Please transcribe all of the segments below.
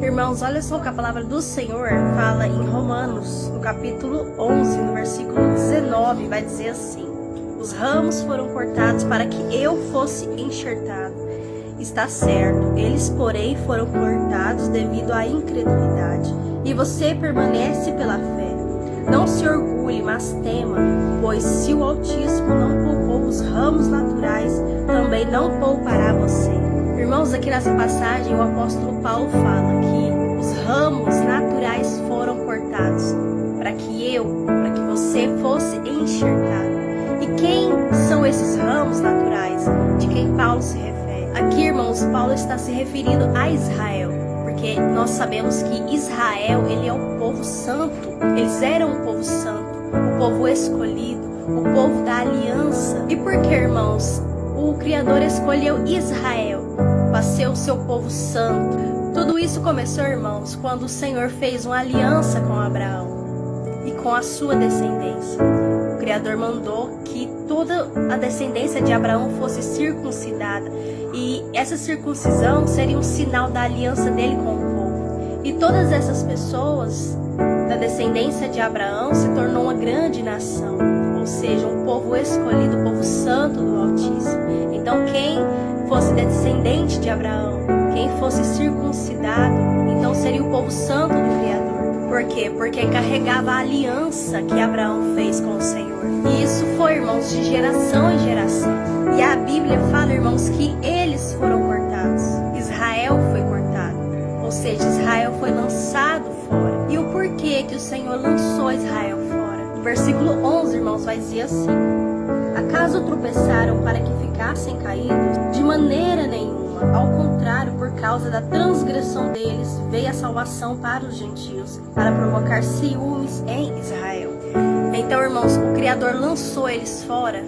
Irmãos, olha só o que a palavra do Senhor fala em Romanos, no capítulo 11, no versículo 19, vai dizer assim: os ramos foram cortados para que eu fosse enxertado. Está certo, eles, porém, foram cortados devido à incredulidade. E você permanece pela fé. Não se orgulhe, mas tema, pois se o Altíssimo não poupou os ramos naturais, também não poupará você. Irmãos, aqui nessa passagem o apóstolo Paulo fala que os ramos naturais foram cortados para que você fosse enxertado. E quem são esses ramos naturais de quem Paulo se refere? Aqui, irmãos, Paulo está se referindo a Israel, porque nós sabemos que Israel, ele é o povo santo. Eles eram o povo santo, o povo escolhido, o povo da aliança. E por que, irmãos, o Criador escolheu Israel para ser o seu povo santo? Tudo isso começou, irmãos, quando o Senhor fez uma aliança com Abraão e com a sua descendência. O Criador mandou que toda a descendência de Abraão fosse circuncidada, e essa circuncisão seria um sinal da aliança dele com o povo. E todas essas pessoas da descendência de Abraão se tornou uma grande nação, ou seja, um povo escolhido, um povo santo do Altíssimo. Então quem fosse descendente de Abraão, quem fosse circuncidado, então seria o povo santo do Criador. Por quê? Porque carregava a aliança que Abraão fez com o Senhor. E isso foi, irmãos, de geração em geração. E a Bíblia fala, irmãos, que eles foram cortados. Israel foi cortado. Ou seja, Israel foi lançado fora. E o porquê que o Senhor lançou Israel fora? No versículo 11, irmãos, vai dizer assim: acaso tropeçaram para que ficassem caídos? De maneira nenhuma. Ao contrário, por causa da transgressão deles, veio a salvação para os gentios, para provocar ciúmes em Israel. Então, irmãos, o Criador lançou eles fora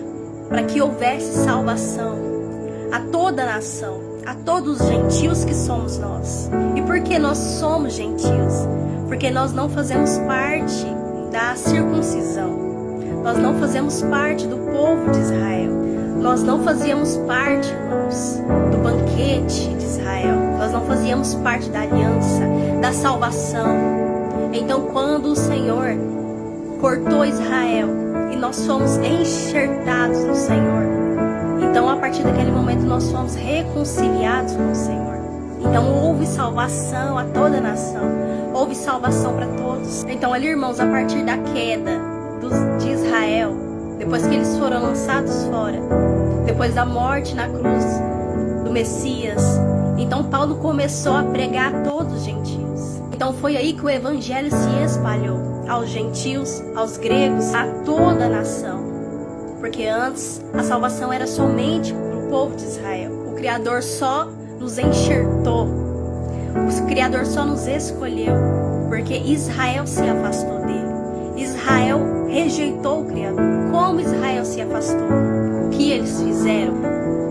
para que houvesse salvação a toda a nação, a todos os gentios que somos nós. E por que nós somos gentios? Porque nós não fazemos parte da circuncisão. Nós não fazemos parte do povo de Israel. Nós não fazíamos parte, irmãos, do banquete de Israel. Nós não fazíamos parte da aliança, da salvação. Então, quando o Senhor cortou Israel e nós fomos enxertados no Senhor, então a partir daquele momento nós fomos reconciliados com o Senhor. Então houve salvação a toda a nação, houve salvação para todos. Então ali, irmãos, a partir da queda de Israel, depois que eles foram lançados fora, depois da morte na cruz do Messias, então Paulo começou a pregar a todos os gentios. Então foi aí que o evangelho se espalhou aos gentios, aos gregos, a toda a nação. Porque antes a salvação era somente para o povo de Israel. O Criador só nos enxertou, o Criador só nos escolheu, porque Israel se afastou dele. Israel rejeitou o Criador. Como Israel se afastou? O que eles fizeram?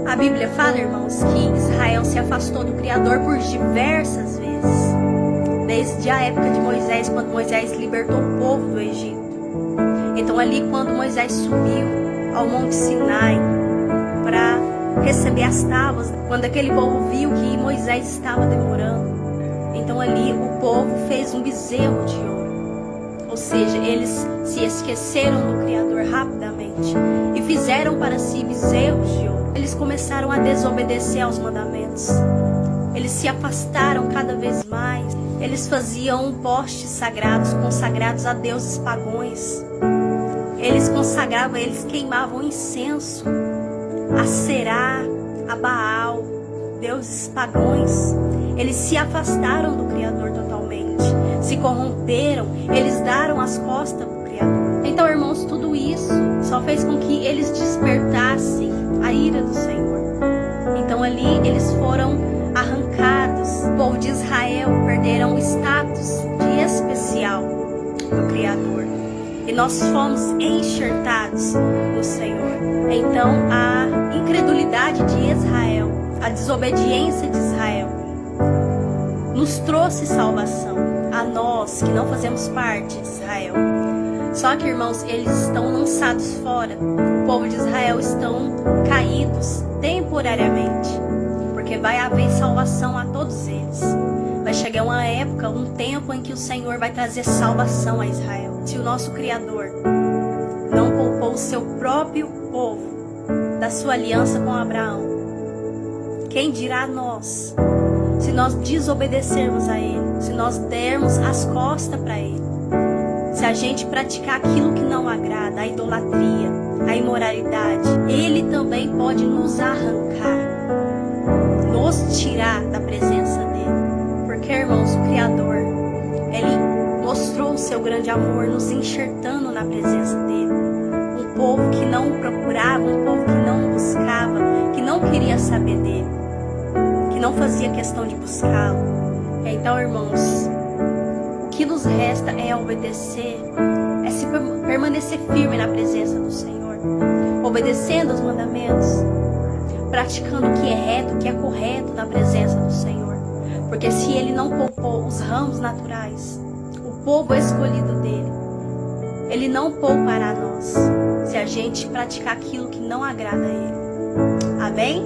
A Bíblia fala, irmãos, que Israel se afastou do Criador por diversas vezes. Desde a época de Moisés, quando Moisés libertou o povo do Egito. Então ali, quando Moisés subiu ao Monte Sinai para receber as tábuas, quando aquele povo viu que Moisés estava demorando, então ali o povo fez um bezerro de ouro. Ou seja, eles se esqueceram do Criador rapidamente e fizeram para si bezerros de ouro. Eles começaram a desobedecer aos mandamentos. Eles se afastaram cada vez mais. Eles faziam postes sagrados, consagrados a deuses pagões. Eles consagravam, eles queimavam incenso a Será, a Baal, deuses pagões. Eles se afastaram do Criador totalmente, se corromperam, eles deram as costas para o Criador. Então, irmãos, tudo isso só fez com que eles despertassem a ira do Senhor. Então ali eles foram arrancados. O povo de Israel perderam o status de especial do Criador. E nós fomos enxertados no Senhor. Então a incredulidade de Israel, a desobediência de Israel, nos trouxe salvação a nós que não fazemos parte de Israel. Só que, irmãos, eles estão lançados fora. O povo de Israel estão caídos temporariamente, porque vai haver salvação a todos eles. Vai chegar uma época, um tempo em que o Senhor vai trazer salvação a Israel. Se o nosso Criador não poupou o seu próprio povo da sua aliança com Abraão, quem dirá nós? Se nós desobedecermos a Ele, se nós dermos as costas para Ele, se a gente praticar aquilo que não agrada, a idolatria, a imoralidade, Ele também pode nos arrancar, nos tirar da presença dEle. Porque, irmãos, o Criador, Ele mostrou o seu grande amor nos enxertando na presença dEle. Um povo que não o procurava, um povo que não o buscava, que não queria saber dEle, que não fazia questão de buscá-lo. Então, irmãos, o que nos resta é obedecer, é se permanecer firme na presença do Senhor, obedecendo os mandamentos, praticando o que é reto, o que é correto na presença do Senhor. Porque se Ele não poupou os ramos naturais, o povo escolhido dEle, Ele não poupará nós, se a gente praticar aquilo que não agrada a Ele. Amém?